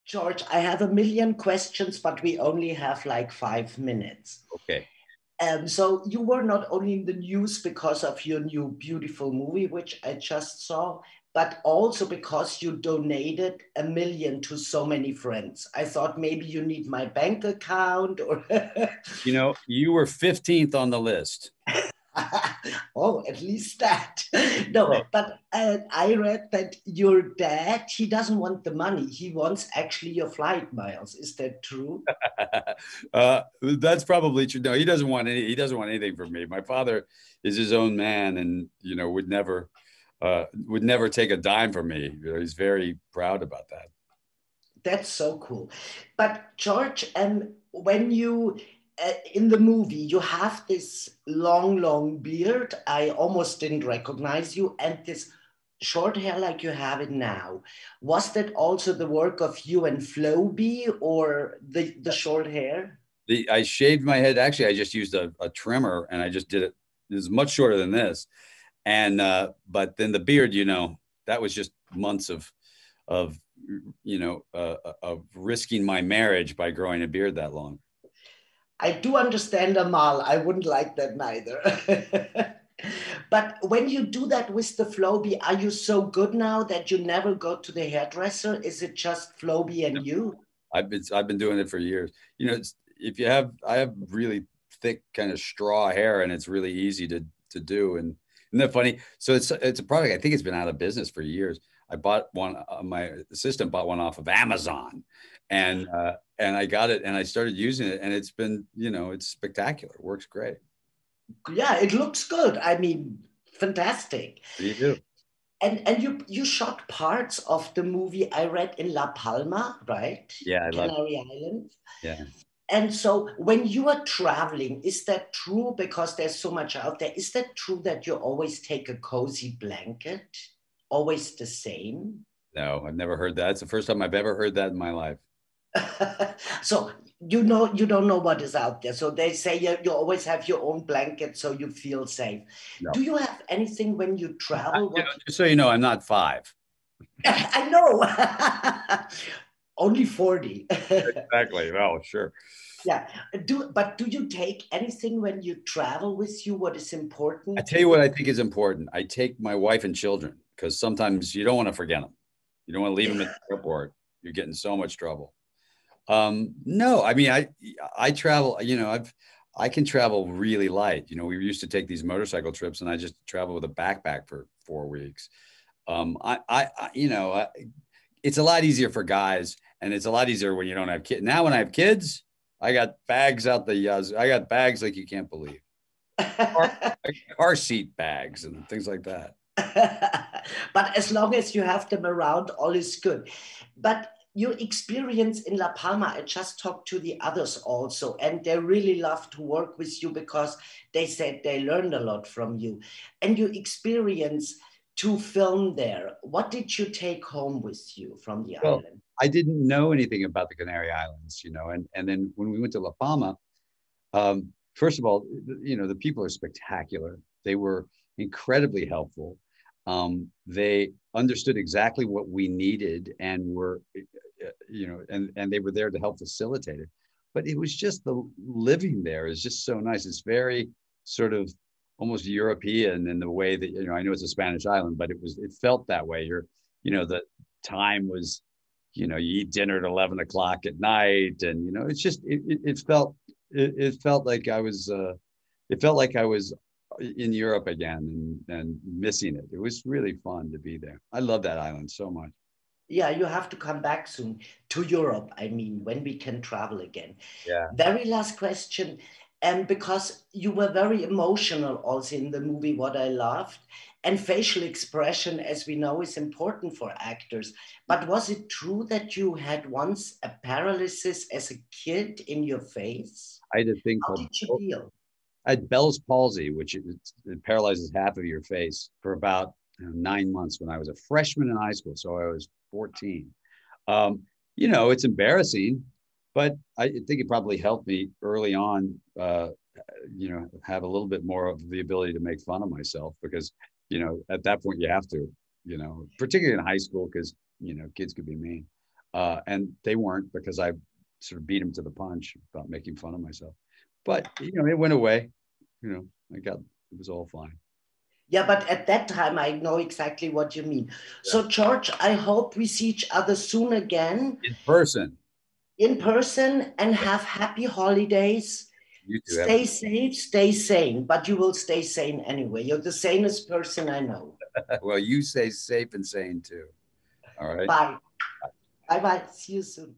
George, I have a million questions, but we only have like 5 minutes. Okay. So you were not only in the news because of your new beautiful movie, which I just saw, but also because you donated 1 million to so many friends. I thought maybe you need my bank account or You know, you were 15th on the list. oh, at least that. No, Oh. but I read that your dad, he doesn't want the money. He wants actually your flight miles. Is that true? That's probably true. No, he doesn't want anything from me. My father is his own man and, would never take a dime from me. You know, he's very proud about that. That's so cool. But George, when you in the movie you have this long, long beard. I almost didn't recognize you, and this short hair like you have it now. Was that also the work of you and Floby, or the short hair? I shaved my head. Actually, I just used a trimmer and I just did it. It was much shorter than this. And but then the beard, that was just months of of risking my marriage by growing a beard that long. I do understand Amal. I wouldn't like that neither. But when you do that with the Floby, are you so good now that you never go to the hairdresser? Is it just Floby and you? I've been doing it for years. If I have really thick kind of straw hair, and it's really easy to do. And isn't that funny? So it's a product. I think it's been out of business for years. I bought one. My assistant bought one off of Amazon, and I got it, and I started using it, and it's been, it's spectacular. It works great. Yeah, it looks good. I mean, fantastic. What do you do? And you shot parts of the movie I read in La Palma, right? Yeah, I love. Canary Islands. Yeah. And so when you are traveling, is that true? Because there's so much out there. Is that true that you always take a cozy blanket? Always the same? No, I've never heard that. It's the first time I've ever heard that in my life. So you don't know what is out there. So they say you always have your own blanket so you feel safe. No. Do you have anything when you travel? Just so you know, I'm not five. I know. Only 40. Exactly. Oh, sure. Yeah. But do you take anything when you travel with you? What is I important tell to you you? what I think is important. I take my wife and children because sometimes you don't want to forget them. You don't want to leave them at the airport. You're getting so much trouble. No, I mean, I travel. I can travel really light. We used to take these motorcycle trips, and I just travel with a backpack for 4 weeks. It's a lot easier for guys, and it's a lot easier when you don't have kids. Now, when I have kids, I got bags out the yazoo. I got bags like you can't believe. car, car seat bags and things like that. But as long as you have them around, all is good. But your experience in La Palma, I just talked to the others also, and they really love to work with you because they said they learned a lot from you. And your experience to film there, what did you take home with you from the Well, island? I didn't know anything about the Canary Islands, and then when we went to La Palma, first of all, the people are spectacular. They were incredibly helpful. They understood exactly what we needed and were, and they were there to help facilitate it. But it was just the living there is just so nice. It's very sort of almost European in the way that, I know it's a Spanish island, but it felt that way. The time was, you eat dinner at 11 o'clock at night. And, it's just, it felt like I was in Europe again and missing it. It was really fun to be there. I love that island so much. Yeah, you have to come back soon to Europe. I mean, when we can travel again. Yeah. Very last question. And because you were very emotional also in the movie, what I loved. And facial expression, as we know, is important for actors. But was it true that you had once a paralysis as a kid in your face? I had a thing How called did you deal? I had Bell's palsy, which it paralyzes half of your face for about 9 months when I was a freshman in high school. So I was 14. It's embarrassing, but I think it probably helped me early on, have a little bit more of the ability to make fun of myself because, at that point you have to, particularly in high school because, kids could be mean. And they weren't, because I sort of beat them to the punch about making fun of myself. But, you know, it went away. You know, it was all fine. Yeah, but at that time, I know exactly what you mean. Yeah. So, George, I hope we see each other soon again. In person. In person, and have happy holidays. You too. Stay safe, stay sane, but you will stay sane anyway. You're the sanest person I know. Well, you stay safe and sane too. All right. Bye. Bye bye. See you soon.